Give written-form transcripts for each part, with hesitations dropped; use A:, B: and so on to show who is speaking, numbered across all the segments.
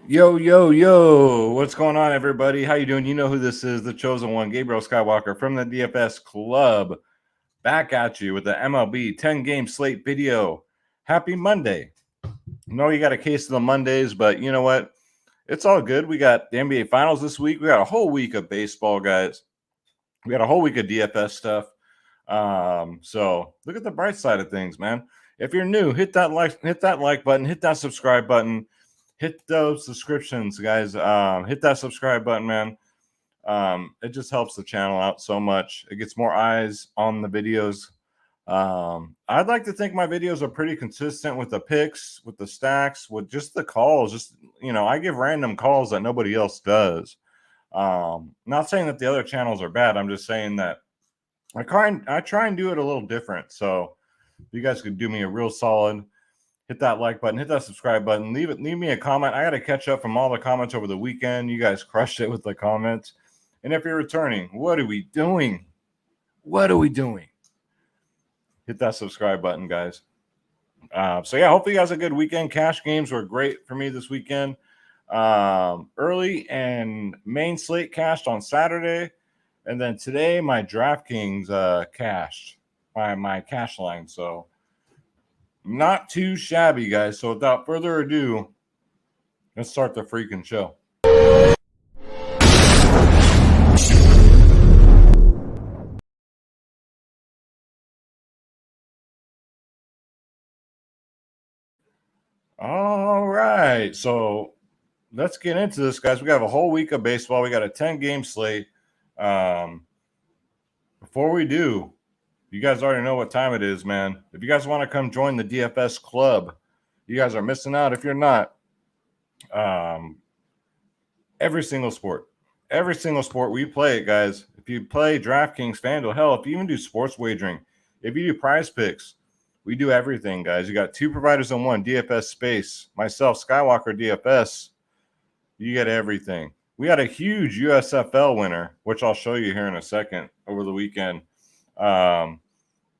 A: Yo, yo, yo, what's going on, everybody? How you doing? You know who this is, the chosen one, Gabriel Skywalker from the DFS Club, back at you with the MLB 10-game slate video. Happy Monday. No, you got a case of the Mondays, but you know what? It's all good. We got the NBA Finals this week. We got a whole week of baseball, guys. We got a whole week of DFS stuff. So look at the bright side of things, man. If you're new, hit that like button, hit that subscribe button, hit those subscriptions, guys. Hit that subscribe button, man. It just helps the channel out so much. It gets more eyes on the videos. I'd like to think my videos are pretty consistent with the picks, with the stacks, with just the calls. Just I give random calls that nobody else does. Not saying that the other channels are bad. I'm just saying that I try and do it a little different. So you guys could do me a real solid. Hit that like button, hit that subscribe button, leave me a comment. I got to catch up from all the comments over the weekend. You guys crushed it with the comments. And if you're returning, what are we doing? What are we doing? Hit that subscribe button, guys. So yeah, hopefully you guys had a good weekend. Cash games were great for me this weekend. Early and main slate cashed on Saturday. And then today my DraftKings cashed my cash line. So not too shabby, guys. So without further ado, let's start the freaking show. All right. So let's get into this, guys. We got a whole week of baseball. We got a 10-game slate. Before we do, you guys already know what time it is, man. If you guys want to come join the DFS club, you guys are missing out if you're not. Every single sport we play it, guys. If you play DraftKings, FanDuel, hell, if you even do sports wagering, if you do prize picks, we do everything, guys. You got two providers in one, DFS Space, myself, Skywalker DFS. You get everything. We had a huge USFL winner, which I'll show you here in a second, over the weekend.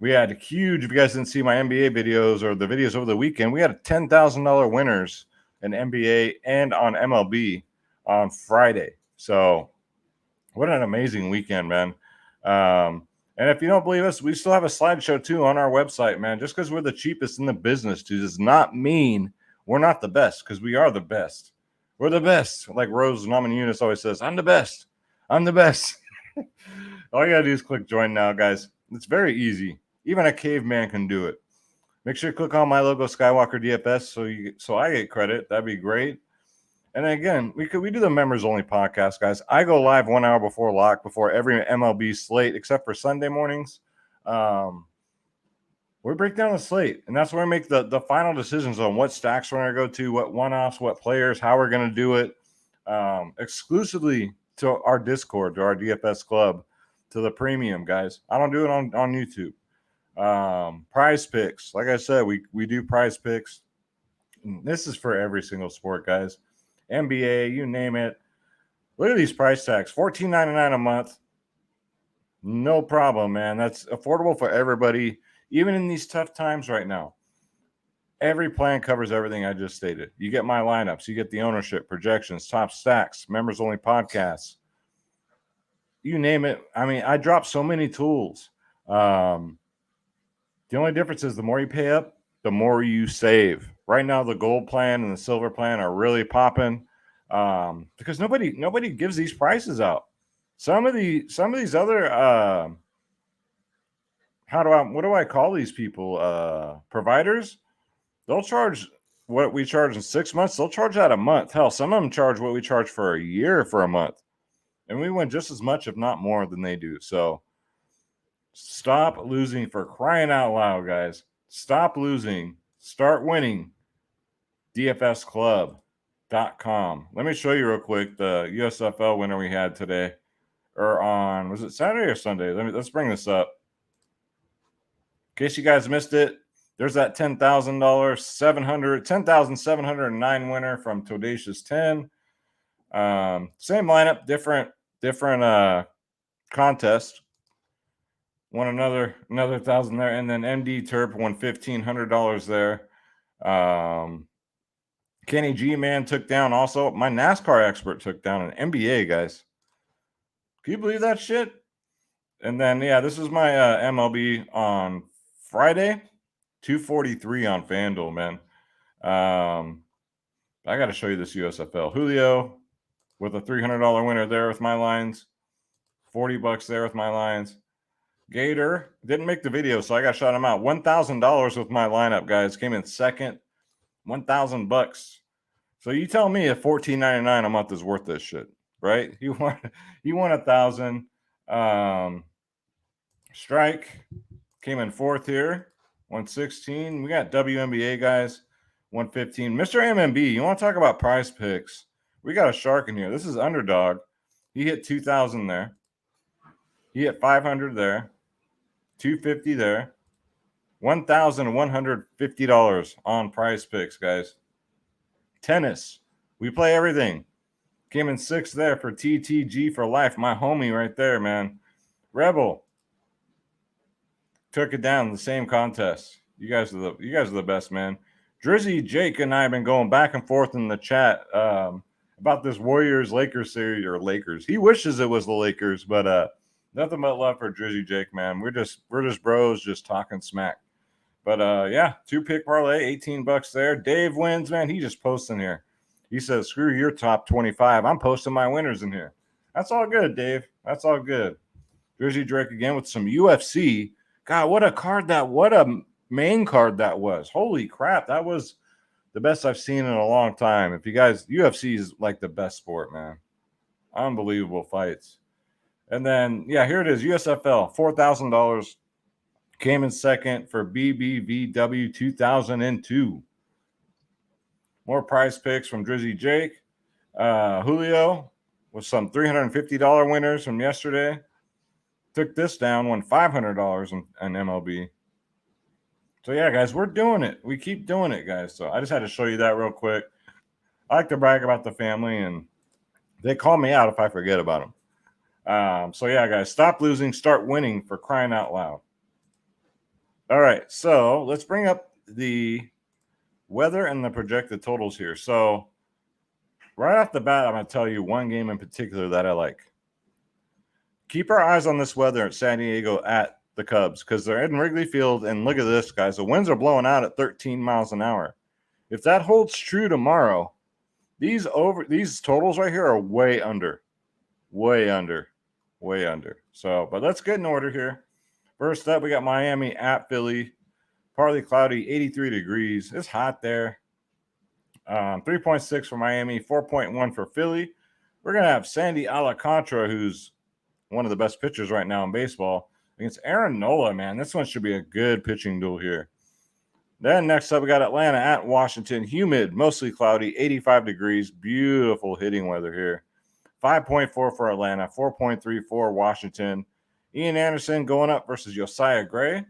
A: We had a huge, if you guys didn't see my NBA videos or the videos over the weekend, we had $10,000 winners in NBA and on MLB on Friday. So what an amazing weekend, man. And if you don't believe us, we still have a slideshow too on our website, man. Just because we're the cheapest in the business does not mean we're not the best, because we are the best. We're the best. Like Rose Namajunas always says, I'm the best. I'm the best. All you got to do is click join now, guys. It's very easy. Even a caveman can do it. Make sure you click on my logo, Skywalker DFS, so I get credit. That'd be great. And then again, we do the members only podcast, guys. I go live 1 hour before lock, before every MLB slate, except for Sunday mornings. We break down the slate, and that's where we make the final decisions on what stacks we're going to go to, what one-offs, what players, how we're going to do it, exclusively to our Discord, to our DFS club, to the premium, guys. I don't do it on YouTube. Prize picks. Like I said, we do prize picks. This is for every single sport, guys. NBA, you name it. Look at these price tags, $14.99 a month. No problem, man. That's affordable for everybody, even in these tough times right now. Every plan covers everything I just stated. You get my lineups, you get the ownership, projections, top stacks, members only podcasts. You name it. I mean, I drop so many tools. The only difference is the more you pay up, the more you save. Right now, the gold plan and the silver plan are really popping because nobody gives these prices out. Some of these other what do I call these people? Providers. They'll charge what we charge in 6 months. They'll charge that a month. Hell, some of them charge what we charge for a year for a month, and we win just as much, if not more, than they do. So stop losing, for crying out loud, guys. Stop losing. Start winning. DFSclub.com. Let me show you real quick the USFL winner we had today, or on, was it Saturday or Sunday? Let's bring this up. In case you guys missed it, there's that $10,000, 10,709 winner from Todacious 10. Same lineup, different contest. Won another $1,000 there, and then MD Terp won $1,500 there. Kenny G, man, took down also. My NASCAR expert took down an NBA, guys. Can you believe that shit? And then, yeah, this is my MLB on Friday, 243 on FanDuel, man. I got to show you this USFL. Julio with a $300 winner there with my lines. $40 there with my lines. Gator didn't make the video, so I got to shout him out. $1,000 with my lineup, guys. Came in second. $1,000. So you tell me if $14.99 a month is worth this shit, right? You won $1,000. Strike came in fourth here. 116. We got WNBA guys. 115. Mr. MLB, you want to talk about Prize Picks? We got a shark in here. This is Underdog. He hit 2,000 there. He hit 500 there. 250 there. $1,150 on Prize Picks, guys. Tennis. We play everything. Came in sixth there for TTG for life. My homie right there, man. Rebel took it down in the same contest. You guys are the best, man. Drizzy, Jake, and I have been going back and forth in the chat about this Warriors-Lakers series, or Lakers. He wishes it was the Lakers, but nothing but love for Drizzy, Jake, man. We're just bros, just talking smack. But yeah, 2-pick parlay, $18 there. Dave wins, man. He just posting here. He says, "Screw your top 25. I'm posting my winners in here." That's all good, Dave. That's all good. Drizzy Drake again with some UFC. God, what a main card that was. Holy crap. That was the best I've seen in a long time. If you guys, UFC is like the best sport, man. Unbelievable fights. And then, yeah, here it is. USFL, $4,000. Came in second for BBVW 2002. More Prize Picks from Drizzy Jake. Julio with some $350 winners from yesterday. Took this down, won $500 in MLB. So, yeah, guys, we're doing it. We keep doing it, guys. So I just had to show you that real quick. I like to brag about the family, and they call me out if I forget about them. So, yeah, guys, stop losing, start winning, for crying out loud. All right, so let's bring up the weather and the projected totals here. So right off the bat, I'm going to tell you one game in particular that I like. Keep our eyes on this weather at San Diego at the Cubs, because they're in Wrigley Field, and look at this, guys. The winds are blowing out at 13 miles an hour. If that holds true tomorrow, these totals right here are way under. So, but let's get in order here. First up, we got Miami at Philly. Partly cloudy, 83 degrees. It's hot there. 3.6 for Miami, 4.1 for Philly. We're going to have Sandy Alcantara, who's one of the best pitchers right now in baseball, against Aaron Nola, man. This one should be a good pitching duel here. Then next up, we got Atlanta at Washington. Humid, mostly cloudy, 85 degrees. Beautiful hitting weather here. 5.4 for Atlanta, 4.3 for Washington. Ian Anderson going up versus Josiah Gray.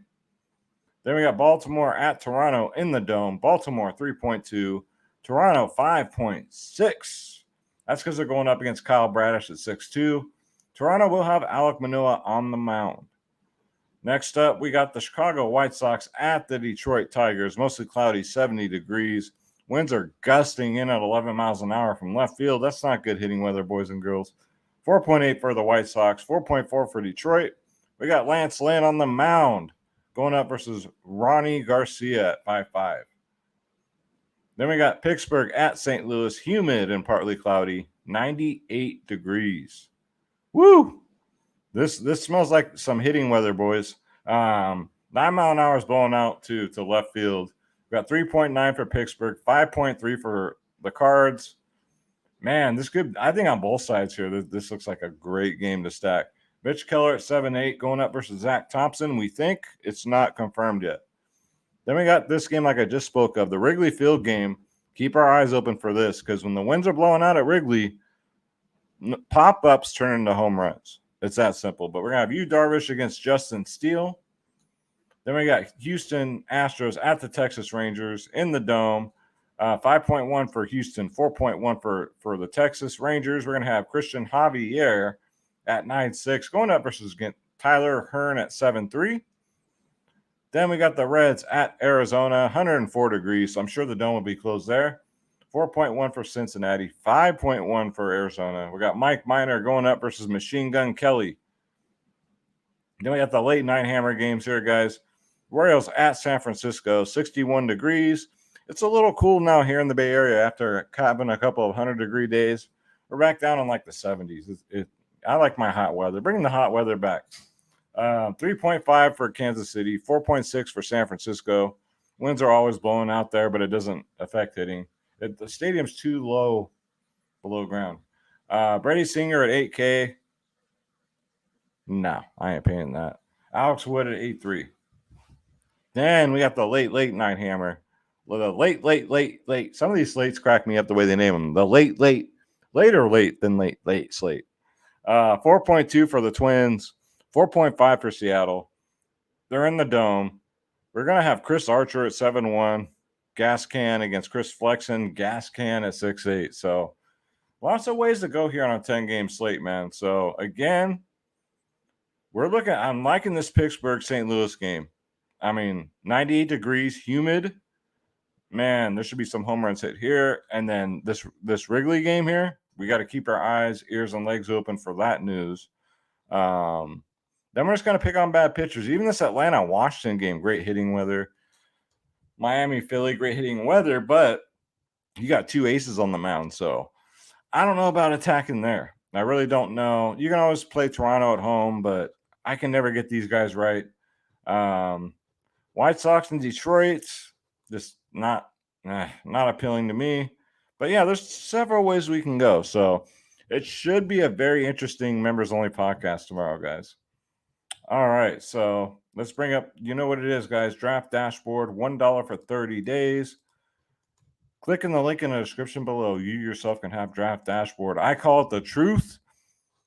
A: Then we got Baltimore at Toronto in the Dome. Baltimore 3.2. Toronto 5.6. That's because they're going up against Kyle Bradish at 6.2. Toronto will have Alek Manoah on the mound. Next up, we got the Chicago White Sox at the Detroit Tigers. Mostly cloudy, 70 degrees. Winds are gusting in at 11 miles an hour from left field. That's not good hitting weather, boys and girls. 4.8 for the White Sox, 4.4 for Detroit. We got Lance Lynn on the mound going up versus Ronnie Garcia at 5.5. Then we got Pittsburgh at St. Louis, humid and partly cloudy, 98 degrees. Woo! This smells like some hitting weather, boys. 9 mile an hour is blowing out to left field. We got 3.9 for Pittsburgh, 5.3 for the Cards. Man, this could, I think on both sides here, this looks like a great game to stack. Mitch Keller at 7.8 going up versus Zach Thompson. We think it's not confirmed yet. Then we got this game like I just spoke of, the Wrigley Field game. Keep our eyes open for this, because when the winds are blowing out at Wrigley, pop-ups turn into home runs. It's that simple. But we're going to have Yu Darvish against Justin Steele. Then we got Houston Astros at the Texas Rangers in the Dome. 5.1 for Houston, 4.1 for the Texas Rangers. We're going to have Christian Javier at 9.6 going up versus Tyler Hearn at 7.3. Then we got the Reds at Arizona, 104 degrees. So I'm sure the Dome will be closed there. 4.1 for Cincinnati, 5.1 for Arizona. We got Mike Minor going up versus Machine Gun Kelly. Then we got the late night hammer games here, guys. Royals at San Francisco, 61 degrees. It's a little cool now here in the Bay Area after having a couple of 100-degree days. We're back down in like the 70s. I like my hot weather. Bringing the hot weather back. 3.5 for Kansas City, 4.6 for San Francisco. Winds are always blowing out there, but it doesn't affect hitting. The stadium's too low below ground. Brady Singer at 8K. No, I ain't paying that. Alex Wood at 8.3. Then we got the late night hammer. The late. Some of these slates crack me up the way they name them. The later late than late slate. 4.2 for the Twins, 4.5 for Seattle. They're in the Dome. We're going to have Chris Archer at 7-1, gas can against Chris Flexen, gas can at 6-8. So lots of ways to go here on a 10-game slate, man. So again, I'm liking this Pittsburgh-St. Louis game. I mean, 98 degrees, humid. Man, there should be some home runs hit here. And then this Wrigley game here, we got to keep our eyes, ears, and legs open for that news. Then we're just going to pick on bad pitchers. Even this Atlanta-Washington game, great hitting weather. Miami-Philly, great hitting weather, but you got two aces on the mound. So I don't know about attacking there. I really don't know. You can always play Toronto at home, but I can never get these guys right. White Sox and Detroit, just not appealing to me. But yeah, there's several ways we can go. So it should be a very interesting members-only podcast tomorrow, guys. All right, so let's bring up, you know what it is, guys. Draft Dashboard, $1 for 30 days. Click in the link in the description below. You yourself can have Draft Dashboard. I call it the truth.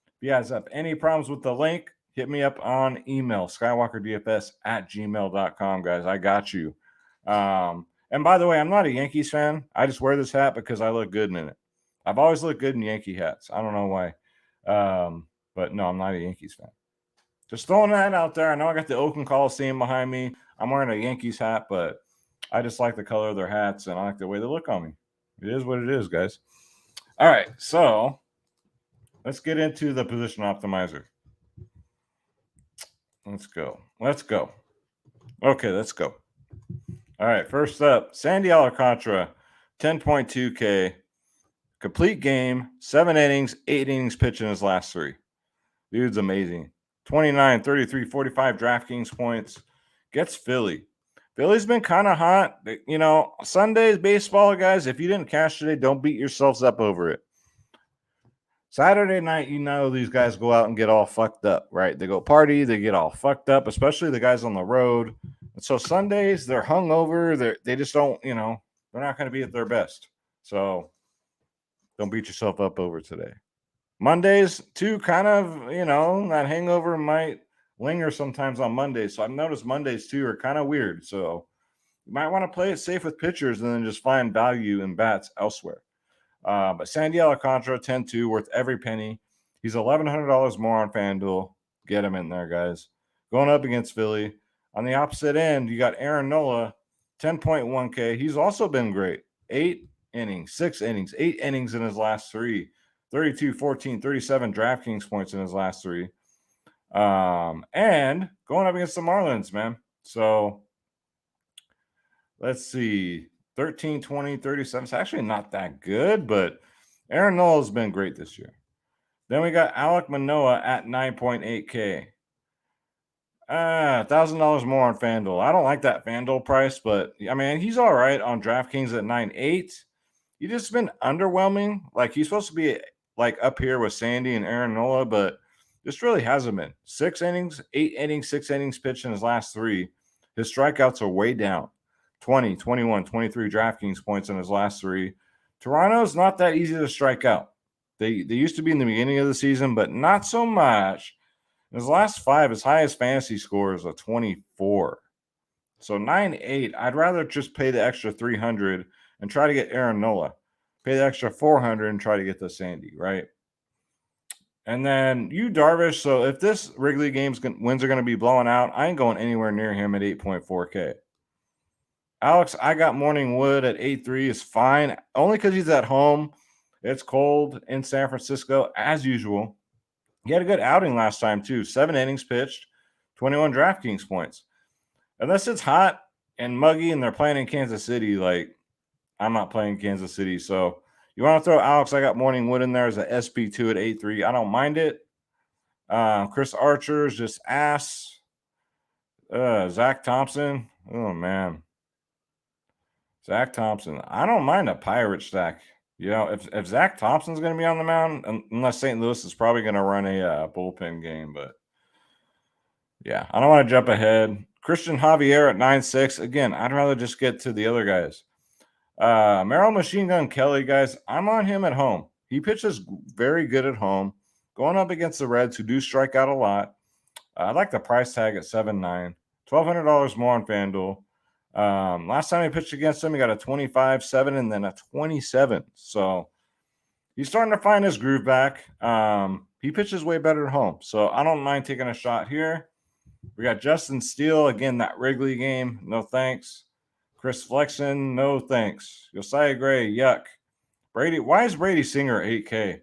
A: If you guys have any problems with the link, hit me up on email, skywalkerdfs@gmail.com, guys. I got you. And by the way, I'm not a Yankees fan. I just wear this hat because I look good in it. I've always looked good in Yankee hats. I don't know why. But no, I'm not a Yankees fan. Just throwing that out there. I know I got the Oakland Coliseum behind me. I'm wearing a Yankees hat, but I just like the color of their hats, and I like the way they look on me. It is what it is, guys. All right, so let's get into the position optimizer. Let's go. Okay, let's go. All right, first up, Sandy Alcantara, 10.2K. Complete game, 7 innings, 8 innings pitched in his last 3. Dude's amazing. 29, 33, 45 DraftKings points. Gets Philly. Philly's been kind of hot. You know, Sunday's baseball, guys, if you didn't cash today, don't beat yourselves up over it. Saturday night, you know, these guys go out and get all fucked up, right? They go party, they get all fucked up, especially the guys on the road. And so Sundays, they're hungover. They just don't, you know, they're not going to be at their best. So don't beat yourself up over today. Mondays, too, kind of, you know, that hangover might linger sometimes on Mondays. So I've noticed Mondays, too, are kind of weird. So you might want to play it safe with pitchers and then just find value in bats elsewhere. But Sandy Alcantara, 10-2, worth every penny. He's $1,100 more on FanDuel. Get him in there, guys. Going up against Philly. On the opposite end, you got Aaron Nola, 10.1K. He's also been great. 8 innings, 6 innings, 8 innings in his last 3. 32, 14, 37 DraftKings points in his last 3. And going up against the Marlins, man. So let's see. 13, 20, 37. It's actually not that good, but Aaron Nola's been great this year. Then we got Alek Manoah at 9.8K. $1,000 more on FanDuel. I don't like that FanDuel price, but I mean, he's all right on DraftKings at 9.8. He's just been underwhelming. Like, he's supposed to be like up here with Sandy and Aaron Nola, but this really hasn't been. 6 innings, 8 innings, 6 innings pitched in his last 3. His strikeouts are way down. 20, 21, 23 DraftKings points in his last 3. Toronto's not that easy to strike out. They used to be in the beginning of the season, but not so much. In his last 5, his highest fantasy score is a 24. So 9.8, I'd rather just pay the extra $300 and try to get Aaron Nola. Pay the extra $400 and try to get the Sandy, right? And then you Darvish. So if this Wrigley game's wins are going to be blowing out, I ain't going anywhere near him at 8.4K. Alex, I got Morningwood at 8-3 is fine, only because he's at home. It's cold in San Francisco, as usual. He had a good outing last time, too. 7 innings pitched, 21 DraftKings points. Unless it's hot and muggy and they're playing in Kansas City, like, I'm not playing Kansas City. So you want to throw Alex, I got Morningwood in there as a SP2 at 8-3. I don't mind it. Chris Archer's just ass. Zach Thompson. Oh, man. Zach Thompson. I don't mind a pirate stack. You know, if Zach Thompson's going to be on the mound, unless St. Louis is probably going to run a bullpen game, but yeah, I don't want to jump ahead. Christian Javier at 9-6. Again, I'd rather just get to the other guys. Merrill Machine Gun Kelly, guys, I'm on him at home. He pitches very good at home, going up against the Reds, who do strike out a lot. I like the price tag at 7-9, $1,200 more on FanDuel. Last time he pitched against him, he got a 25-7 and then a 27. So he's starting to find his groove back. He pitches way better at home, so I don't mind taking a shot here. We got Justin Steele, again, that Wrigley game, no thanks. Chris Flexen, no thanks. Josiah Gray, yuck. Brady, why is Brady Singer 8K?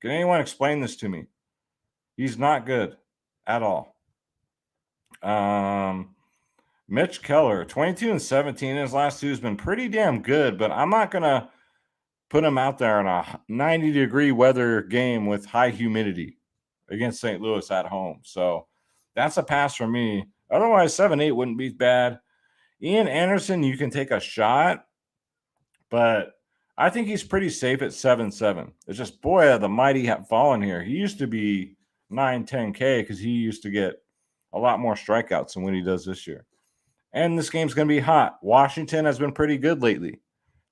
A: Can anyone explain this to me? He's not good at all. Mitch Keller, 22-17 in his last 2 has been pretty damn good, but I'm not going to put him out there in a 90-degree weather game with high humidity against St. Louis at home. So that's a pass for me. Otherwise, 7-8 wouldn't be bad. Ian Anderson, you can take a shot, but I think he's pretty safe at 7-7. It's just, boy, the mighty have fallen here. He used to be 9-10K because he used to get a lot more strikeouts than what he does this year. And this game's going to be hot. Washington has been pretty good lately.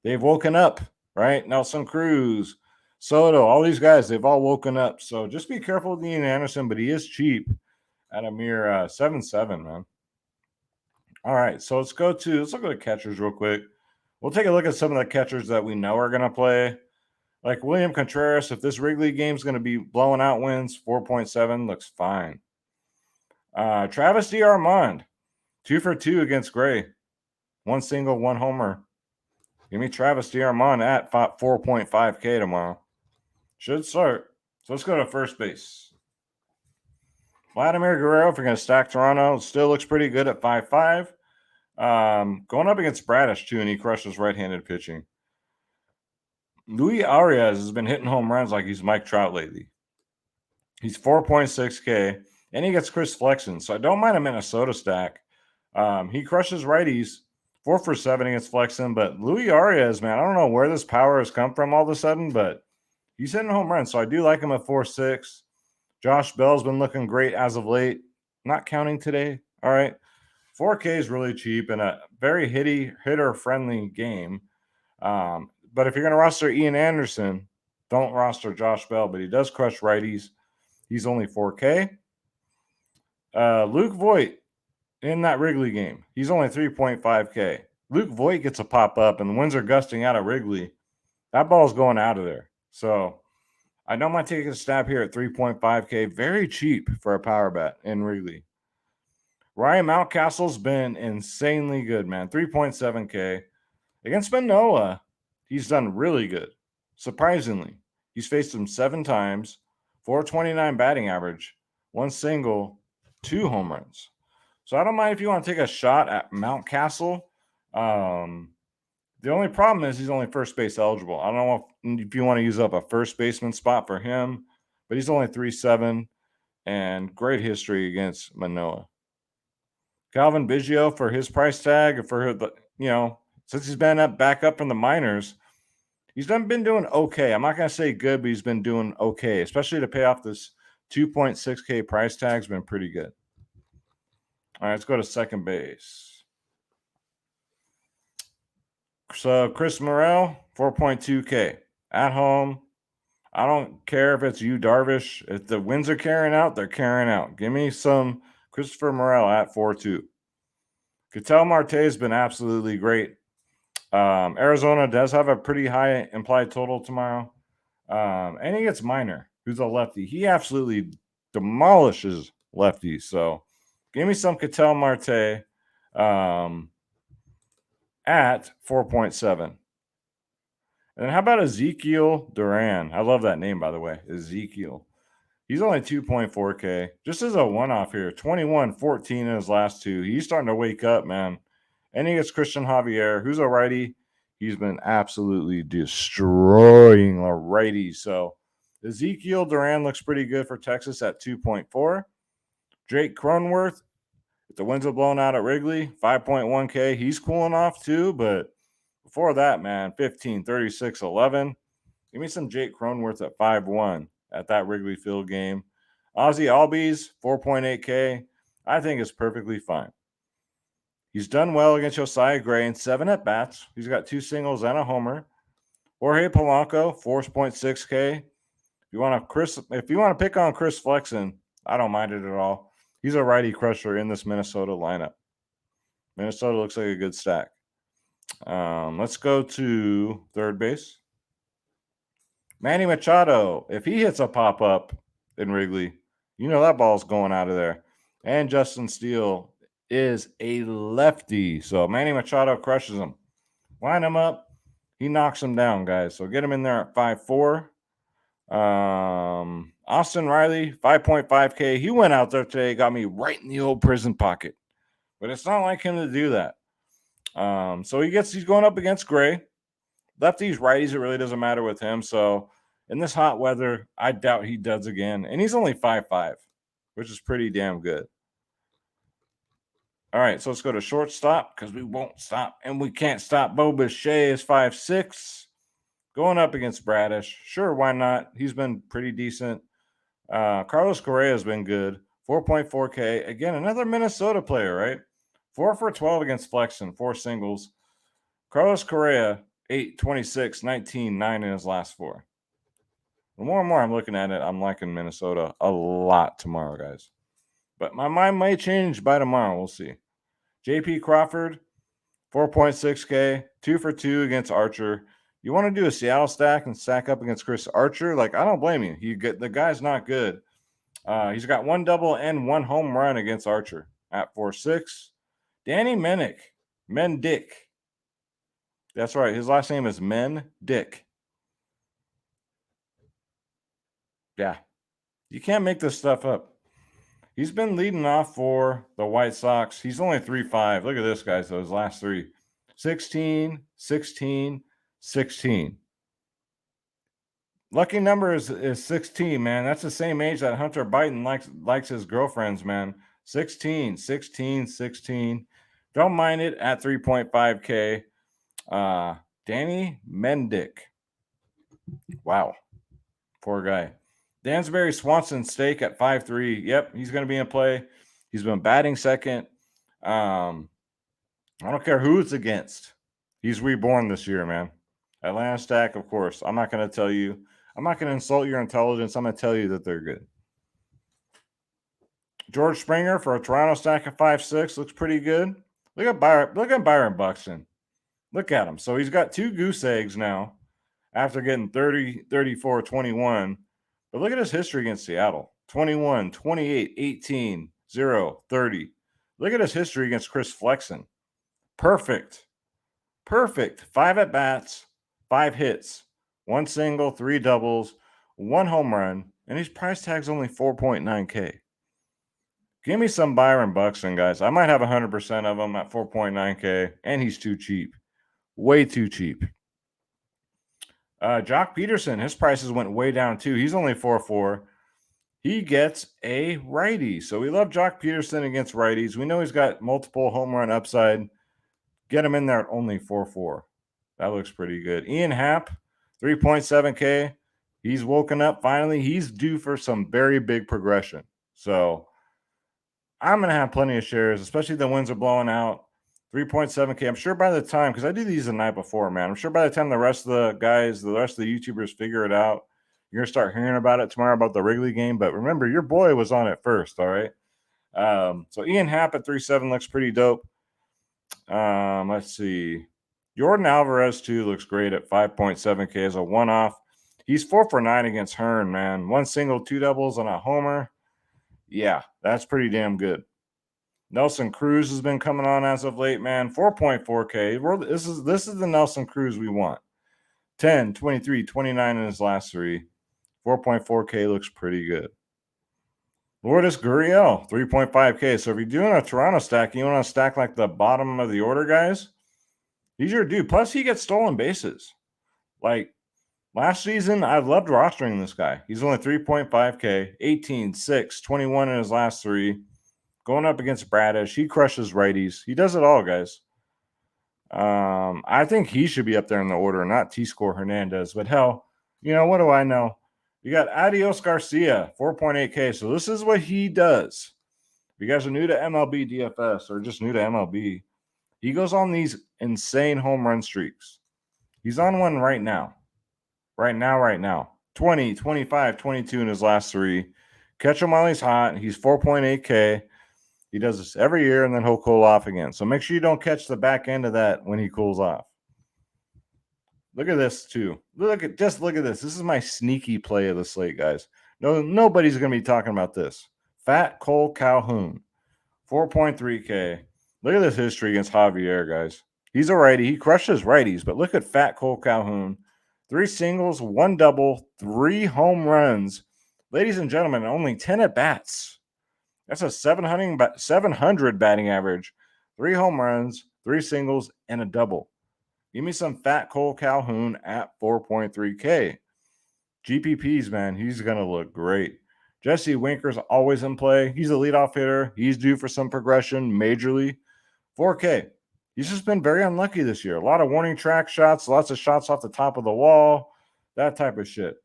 A: They've woken up, right? Nelson Cruz, Soto, all these guys, they've all woken up. So just be careful with Ian Anderson, but he is cheap at a mere 7-7, man. All right, so let's look at the catchers real quick. We'll take a look at some of the catchers that we know are going to play. Like William Contreras, if this Wrigley game's going to be blowing out wins, 4.7 looks fine. Travis DeArmond, 2 for 2 against Gray. 1 single, 1 homer. Give me Travis DeArmond at 4.5K tomorrow. Should start. So let's go to first base. Vladimir Guerrero, if you're going to stack Toronto, still looks pretty good at 5.5. Going up against Bradish, too, and he crushes right-handed pitching. Luis Arias has been hitting home runs like he's Mike Trout lately. He's 4.6K, and he gets Chris Flexen, so I don't mind a Minnesota stack. He crushes righties, 4 for 7 against Flexen, but Luis Arias, man, I don't know where this power has come from all of a sudden, but he's hitting home runs, so I do like him at 4.6. Josh Bell's been looking great as of late, not counting today. All right, 4K is really cheap and a very hitter-friendly game. But if you're going to roster Ian Anderson, don't roster Josh Bell, but he does crush righties. He's only 4K. Luke Voit in that Wrigley game, he's only 3.5K. Luke Voit gets a pop-up, and the winds are gusting out of Wrigley. That ball's going out of there. So I don't mind taking a stab here at 3.5K. Very cheap for a power bat in Wrigley. Ryan Mountcastle's been insanely good, man. 3.7K. Against Manoah, he's done really good. Surprisingly, he's faced him 7 times, 429 batting average, 1 single, 2 home runs. So I don't mind if you want to take a shot at Mountcastle. The only problem is he's only first base eligible. I don't know if you want to use up a first baseman spot for him, but he's only 3.7 and great history against Manoah. Calvin Biggio for his price tag, for the, since he's been back up in the minors, he's been doing okay. I'm not going to say good, but he's been doing okay, especially to pay off this 2.6K price tag has been pretty good. All right, let's go to second base. So Chris Morel, 4.2K. At home, I don't care if it's you, Darvish. If the winds are carrying out, they're carrying out. Give me some Christopher Morel at 4.2. Ketel Marte has been absolutely great. Arizona does have a pretty high implied total tomorrow. And he gets Minor, who's a lefty. He absolutely demolishes lefties. So give me some Ketel Marte. at 4.7. And then how about Ezekiel Duran? I love that name, by the way, Ezekiel. He's only 2.4K. Just as a one-off here, 21-14 in his last two. He's starting to wake up, man. And he gets Christian Javier, who's a righty. He's been absolutely destroying a righty. So Ezekiel Duran looks pretty good for Texas at 2.4. Drake Cronenworth, if the winds are blowing out at Wrigley, 5.1K. He's cooling off too, but before that, man, 15, 36, 11. Give me some Jake Cronenworth at 5-1 at that Wrigley Field game. Ozzie Albies, 4.8K. I think is perfectly fine. He's done well against Josiah Gray in 7 at-bats. He's got 2 singles and a homer. Jorge Polanco, 4.6K. If you want to pick on Chris Flexen, I don't mind it at all. He's a righty crusher in this Minnesota lineup. Minnesota looks like a good stack. Let's go to third base. Manny Machado, if he hits a pop-up in Wrigley, you know that ball's going out of there. And Justin Steele is a lefty. So Manny Machado crushes him. Line him up. He knocks him down, guys. So get him in there at 5-4. Austin Riley, 5.5K. He went out there today, got me right in the old prison pocket. But it's not like him to do that. So he's going up against Gray. Lefties, righties, it really doesn't matter with him. So in this hot weather, I doubt he does again. And he's only 5'5", which is pretty damn good. All right, so let's go to shortstop because we won't stop and we can't stop. Bo Bichette is 5'6", going up against Bradish. Sure, why not? He's been pretty decent. Carlos Correa has been good. 4.4K. Again, another Minnesota player, right? 4 for 12 against Flexen, 4 singles. Carlos Correa, 8, 26, 19, 9 in his last 4. The more and more I'm looking at it, I'm liking Minnesota a lot tomorrow, guys. But my mind might change by tomorrow. We'll see. JP Crawford, 4.6K, 2 for 2 against Archer. You want to do a Seattle stack and stack up against Chris Archer? Like, I don't blame you. The guy's not good. He's got 1 double and 1 home run against Archer at 4.6. Danny Mendick. That's right. His last name is Mendick. Yeah. You can't make this stuff up. He's been leading off for the White Sox. He's only 3.5. Look at this, guys. Those last 3. 16, 16, 16. Lucky number is 16, man. That's the same age that Hunter Biden likes his girlfriends, man. 16, 16, 16. Don't mind it at 3.5K. Danny Mendick. Wow. Poor guy. Dansbury Swanson Stake at 5.3. Yep, he's going to be in play. He's been batting second. I don't care who it's against. He's reborn this year, man. Atlanta stack, of course. I'm not going to tell you. I'm not going to insult your intelligence. I'm going to tell you that they're good. George Springer for a Toronto stack at 5.6 looks pretty good. Look at Byron Buxton. Look at him. So he's got 2 goose eggs now after getting 30, 34, 21. But look at his history against Seattle. 21, 28, 18, 0, 30. Look at his history against Chris Flexen. Perfect. 5 at-bats, 5 hits, 1 single, 3 doubles, 1 home run, and his price tag's only 4.9K. Give me some Byron Buxton, guys. I might have 100% of him at 4.9K, and he's too cheap. Way too cheap. Jock Peterson, his prices went way down too. He's only 4.4. He gets a righty. So we love Jock Peterson against righties. We know he's got multiple home run upside. Get him in there at only 4.4. That looks pretty good. Ian Happ, 3.7K. He's woken up finally. He's due for some very big progression. So I'm going to have plenty of shares, especially the winds are blowing out. 3.7K. I'm sure by the time, because I do these the night before, man. I'm sure by the time the rest of the guys, the rest of the YouTubers figure it out, you're going to start hearing about it tomorrow about the Wrigley game. But remember, your boy was on it first, all right? So Ian Happ at 3.7 looks pretty dope. Let's see. Jordan Alvarez, too, looks great at 5.7K as a one-off. He's 4 for 9 against Hearn, man. 1 single, 2 doubles, and a homer. Yeah, that's pretty damn good. Nelson Cruz has been coming on as of late, man. 4.4K. This is the Nelson Cruz we want. 10, 23, 29 in his last 3. 4.4K looks pretty good. Lourdes Gurriel, 3.5K. So if you're doing a Toronto stack, you want to stack like the bottom of the order guys, he's your dude. Plus, he gets stolen bases. Like last season, I loved rostering this guy. He's only 3.5K, 18, 6, 21 in his last 3. Going up against Bradish, he crushes righties. He does it all, guys. I think he should be up there in the order, not T-Score Hernandez. But hell, what do I know? You got Adios Garcia, 4.8K. So this is what he does. If you guys are new to MLB DFS or just new to MLB, he goes on these insane home run streaks. He's on one right now. Right now. 20, 25, 22 in his last 3. Catch him while he's hot. He's 4.8K. He does this every year, and then he'll cool off again. So make sure you don't catch the back end of that when he cools off. Look at this, too. Look at this. This is my sneaky play of the slate, guys. Nobody's going to be talking about this. Fat Cole Calhoun, 4.3K. Look at this history against Javier, guys. He's a righty. He crushes righties, but look at Fat Cole Calhoun. 3 singles, 1 double, 3 home runs. Ladies and gentlemen, only 10 at-bats. That's a 700 batting average. 3 home runs, 3 singles, and a double. Give me some Fat Cole Calhoun at 4.3K. GPPs, man, he's going to look great. Jesse Winker's always in play. He's a leadoff hitter. He's due for some progression majorly. 4K. He's just been very unlucky this year. A lot of warning track shots, lots of shots off the top of the wall, that type of shit.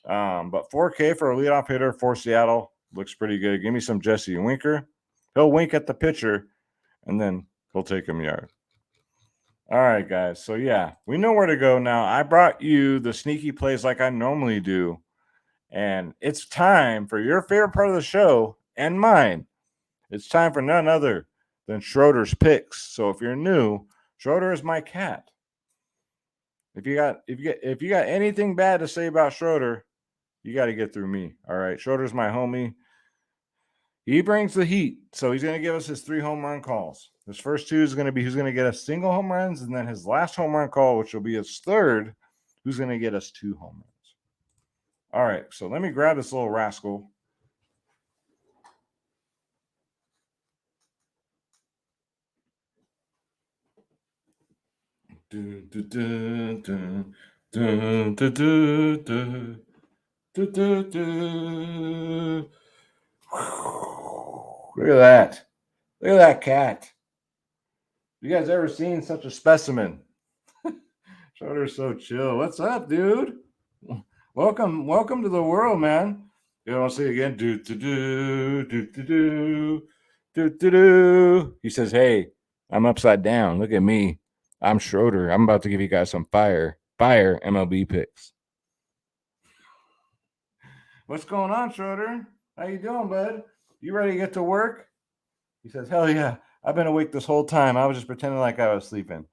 A: But 4K for a leadoff hitter for Seattle looks pretty good. Give me some Jesse Winker. He'll wink at the pitcher, and then he'll take him yard. All right, guys. So, yeah, we know where to go now. I brought you the sneaky plays like I normally do. And it's time for your favorite part of the show and mine. It's time for none other than Schroeders Picks. So if you're new, Schroeder is my cat. If you got anything bad to say about Schroeder, you got to get through me. All right, Schroeder's my homie. He brings the heat, so he's going to give us his 3 home run calls. His first 2 is going to be who's going to get us single home runs, and then his last home run call, which will be his 3rd, who's going to get us 2 home runs. All right, so let me grab this little rascal. Look at that. Look at that cat. You guys ever seen such a specimen? Schroeder's so chill. What's up, dude? Welcome to the world, man. You want to see it again? He says, "Hey, I'm upside down. Look at me. I'm Schroeder. I'm about to give you guys some fire MLB picks." What's going on, Schroeder? How you doing, bud? You ready to get to work? He says, "Hell yeah. I've been awake this whole time. I was just pretending like I was sleeping."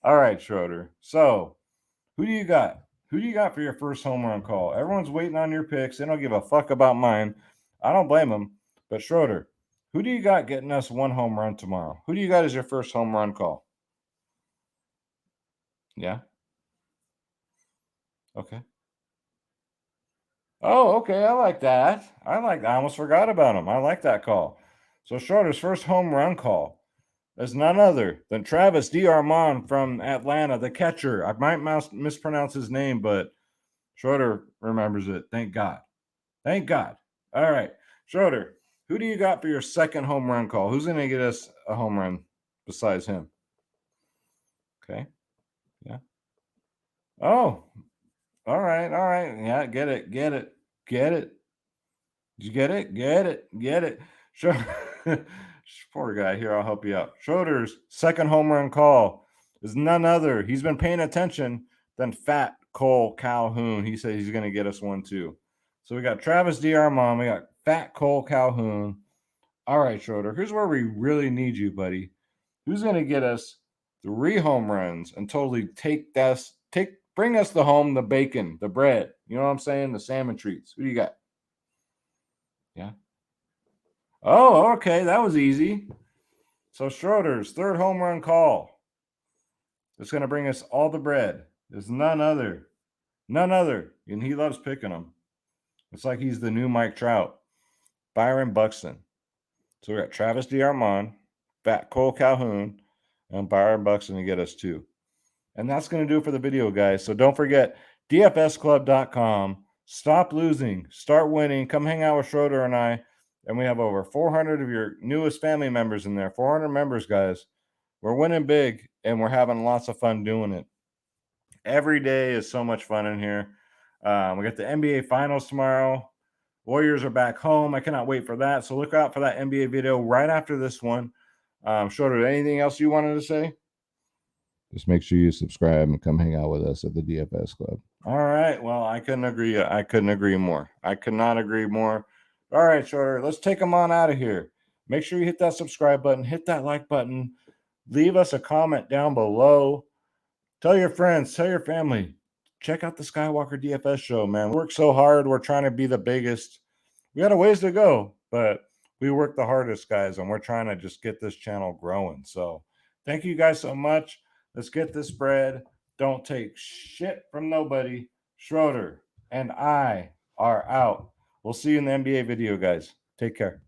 A: All right, Schroeder. So, who do you got? Who do you got for your first home run call? Everyone's waiting on your picks. They don't give a fuck about mine. I don't blame them. But Schroeder, who do you got getting us 1 home run tomorrow? Who do you got as your first home run call? Yeah? Okay. Oh, okay. I like that. I almost forgot about him. I like that call. So Schroeder's first home run call is none other than Travis D'Armond from Atlanta, the catcher. I might mispronounce his name, but Schroeder remembers it. Thank God. Thank God. All right. Schroeder, who do you got for your second home run call? Who's going to get us a home run besides him? Okay. Yeah. Oh, all right. Yeah, get it. Did you get it? Sure. Poor guy. Here, I'll help you out. Schroeder's second home run call is none other. He's been paying attention than Fat Cole Calhoun. He said he's going to get us 1 too. So we got Travis D'Armond. We got Fat Cole Calhoun. All right, Schroeder. Here's where we really need you, buddy. Who's going to get us 3 home runs and totally bring us the home, the bacon, the bread. You know what I'm saying? The salmon treats. Who do you got? Yeah. Oh, okay. That was easy. So Schroeders, third home run call. It's going to bring us all the bread. There's none other. And he loves picking them. It's like he's the new Mike Trout. Byron Buxton. So we got Travis DeArmond, Fat Cole Calhoun, and Byron Buxton to get us 2. And that's going to do it for the video, guys. So don't forget, dfsclub.com. Stop losing. Start winning. Come hang out with Schroeder and I. And we have over 400 of your newest family members in there. 400 members, guys. We're winning big, and we're having lots of fun doing it. Every day is so much fun in here. We got the NBA Finals tomorrow. Warriors are back home. I cannot wait for that. So look out for that NBA video right after this one. Schroeder, anything else you wanted to say? Just make sure you subscribe and come hang out with us at the DFS Club. All right. Well, I couldn't agree. I couldn't agree more. I could not agree more. All right, Schroeder, let's take them on out of here. Make sure you hit that subscribe button, hit that like button, leave us a comment down below. Tell your friends, tell your family. Check out the Skywalker DFS show, man. We work so hard. We're trying to be the biggest. We got a ways to go, but we work the hardest, guys, and we're trying to just get this channel growing. So thank you guys so much. Let's get this bread. Don't take shit from nobody. Schroeder and I are out. We'll see you in the NBA video, guys. Take care.